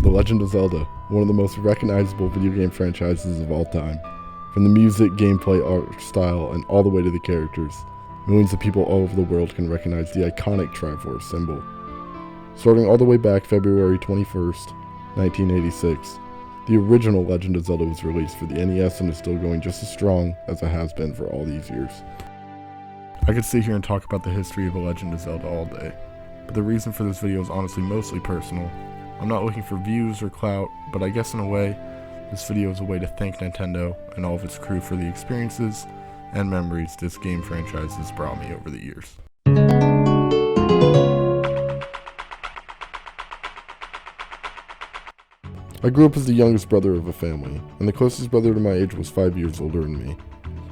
The Legend of Zelda, one of the most recognizable video game franchises of all time. From the music, gameplay, art style, and all the way to the characters, millions of people all over the world can recognize the iconic Triforce symbol. Starting all the way back February 21st, 1986, the original Legend of Zelda was released for the NES and is still going just as strong as it has been for all these years. I could sit here and talk about the history of The Legend of Zelda all day, but the reason for this video is honestly mostly personal. I'm not looking for views or clout, but I guess in a way, this video is a way to thank Nintendo and all of its crew for the experiences and memories this game franchise has brought me over the years. I grew up as the youngest brother of a family, and the closest brother to my age was 5 years older than me.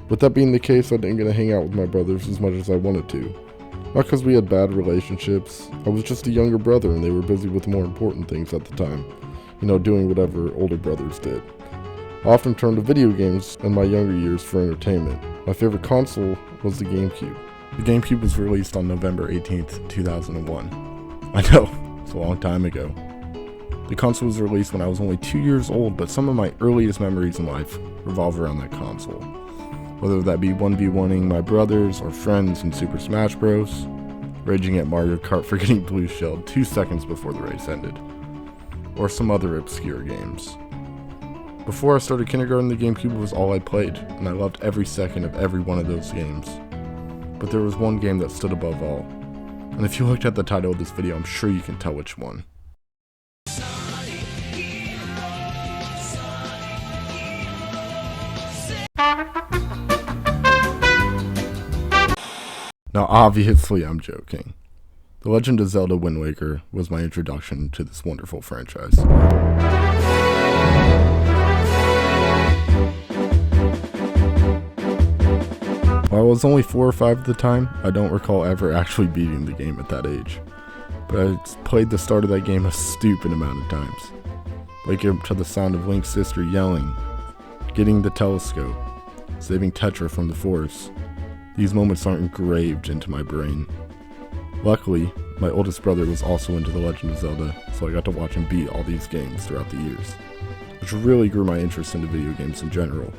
With that being the case, I didn't get to hang out with my brothers as much as I wanted to. Not because we had bad relationships, I was just a younger brother and they were busy with more important things at the time. Doing whatever older brothers did. I often turned to video games in my younger years for entertainment. My favorite console was the GameCube. The GameCube was released on November 18th, 2001. I know, it's a long time ago. The console was released when I was only 2 years old, but some of my earliest memories in life revolve around that console. Whether that be 1v1ing my brothers or friends in Super Smash Bros., raging at Mario Kart for getting blue shelled 2 seconds before the race ended, or some other obscure games. Before I started kindergarten, the GameCube was all I played, and I loved every second of every one of those games. But there was one game that stood above all, and if you looked at the title of this video, I'm sure you can tell which one. Now obviously I'm joking. The Legend of Zelda Wind Waker was my introduction to this wonderful franchise. While I was only 4 or 5 at the time, I don't recall ever actually beating the game at that age. But I played the start of that game a stupid amount of times. Waking up to the sound of Link's sister yelling, getting the telescope, saving Tetra from the forest. These moments aren't engraved into my brain. Luckily, my oldest brother was also into The Legend of Zelda, so I got to watch him beat all these games throughout the years, which really grew my interest into video games in general.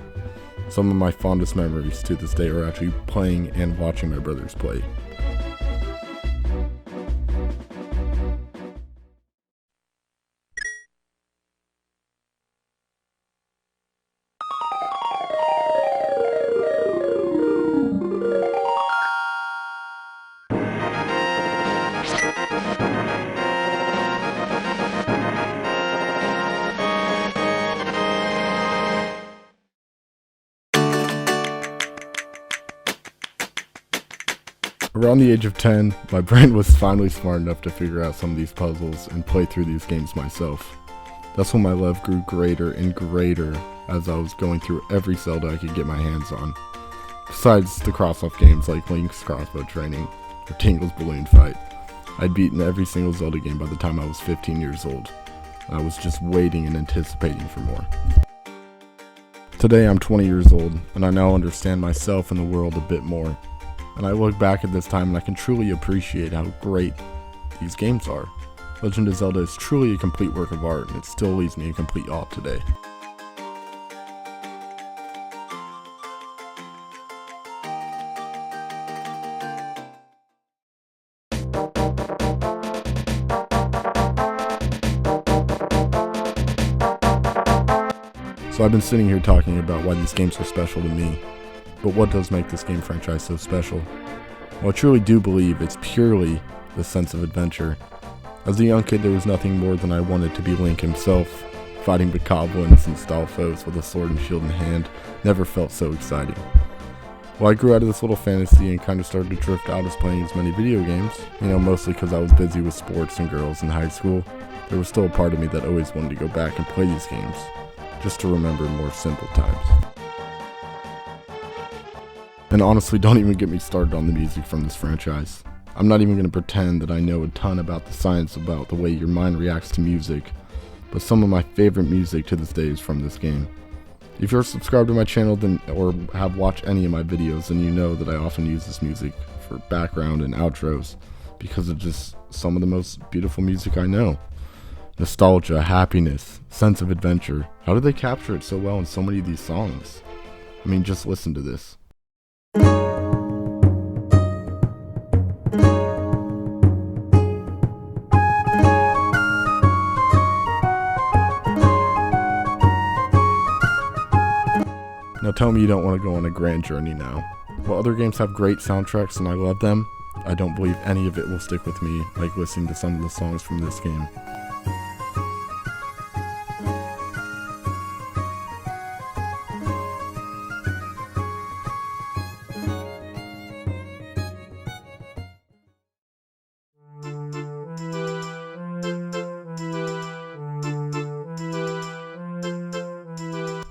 Some of my fondest memories to this day are actually playing and watching my brothers play. Around the age of 10, my brain was finally smart enough to figure out some of these puzzles and play through these games myself. That's when my love grew greater and greater as I was going through every Zelda I could get my hands on. Besides the cross-off games like Link's Crossbow Training or Tingle's Balloon Fight, I'd beaten every single Zelda game by the time I was 15 years old. I was just waiting and anticipating for more. Today I'm 20 years old, and I now understand myself and the world a bit more. And I look back at this time and I can truly appreciate how great these games are. Legend of Zelda is truly a complete work of art, and it still leaves me in complete awe today. So I've been sitting here talking about why these games are special to me. But what does make this game franchise so special? Well, I truly do believe it's purely the sense of adventure. As a young kid, there was nothing more than I wanted to be Link himself. Fighting bokoblins and Stalfos with a sword and shield in hand never felt so exciting. Well, I grew out of this little fantasy and kind of started to drift out as playing as many video games. Mostly because I was busy with sports and girls in high school. There was still a part of me that always wanted to go back and play these games, just to remember more simple times. And honestly, don't even get me started on the music from this franchise. I'm not even going to pretend that I know a ton about the science about the way your mind reacts to music, but some of my favorite music to this day is from this game. If you're subscribed to my channel or have watched any of my videos, then you know that I often use this music for background and outros because it's just some of the most beautiful music I know. Nostalgia, happiness, sense of adventure. How did they capture it so well in so many of these songs? I mean, just listen to this. Now tell me you don't want to go on a grand journey now. While other games have great soundtracks and I love them, I don't believe any of it will stick with me like listening to some of the songs from this game.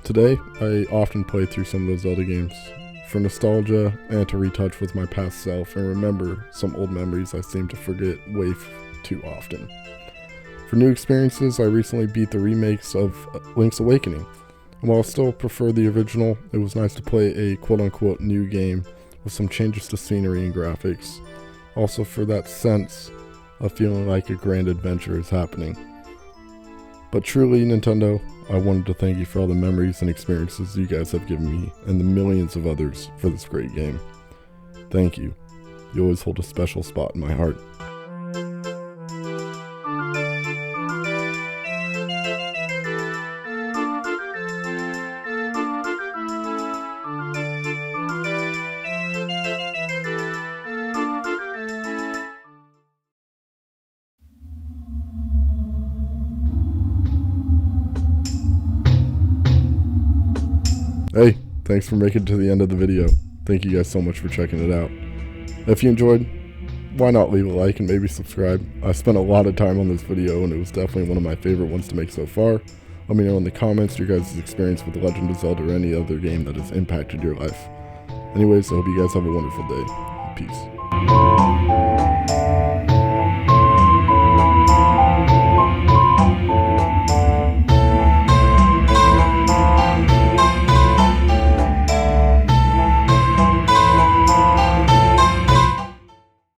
Today, I often play through some of those Zelda games, for nostalgia and to retouch with my past self and remember some old memories I seem to forget way too often. For new experiences, I recently beat the remakes of Link's Awakening, and while I still prefer the original, it was nice to play a quote-unquote new game with some changes to scenery and graphics, also for that sense of feeling like a grand adventure is happening. But truly, Nintendo, I wanted to thank you for all the memories and experiences you guys have given me, and the millions of others for this great game. Thank you. You always hold a special spot in my heart. Hey, thanks for making it to the end of the video. Thank you guys so much for checking it out. If you enjoyed, why not leave a like and maybe subscribe? I spent a lot of time on this video and it was definitely one of my favorite ones to make so far. Let me know in the comments your guys' experience with The Legend of Zelda or any other game that has impacted your life. Anyways, I hope you guys have a wonderful day. Peace.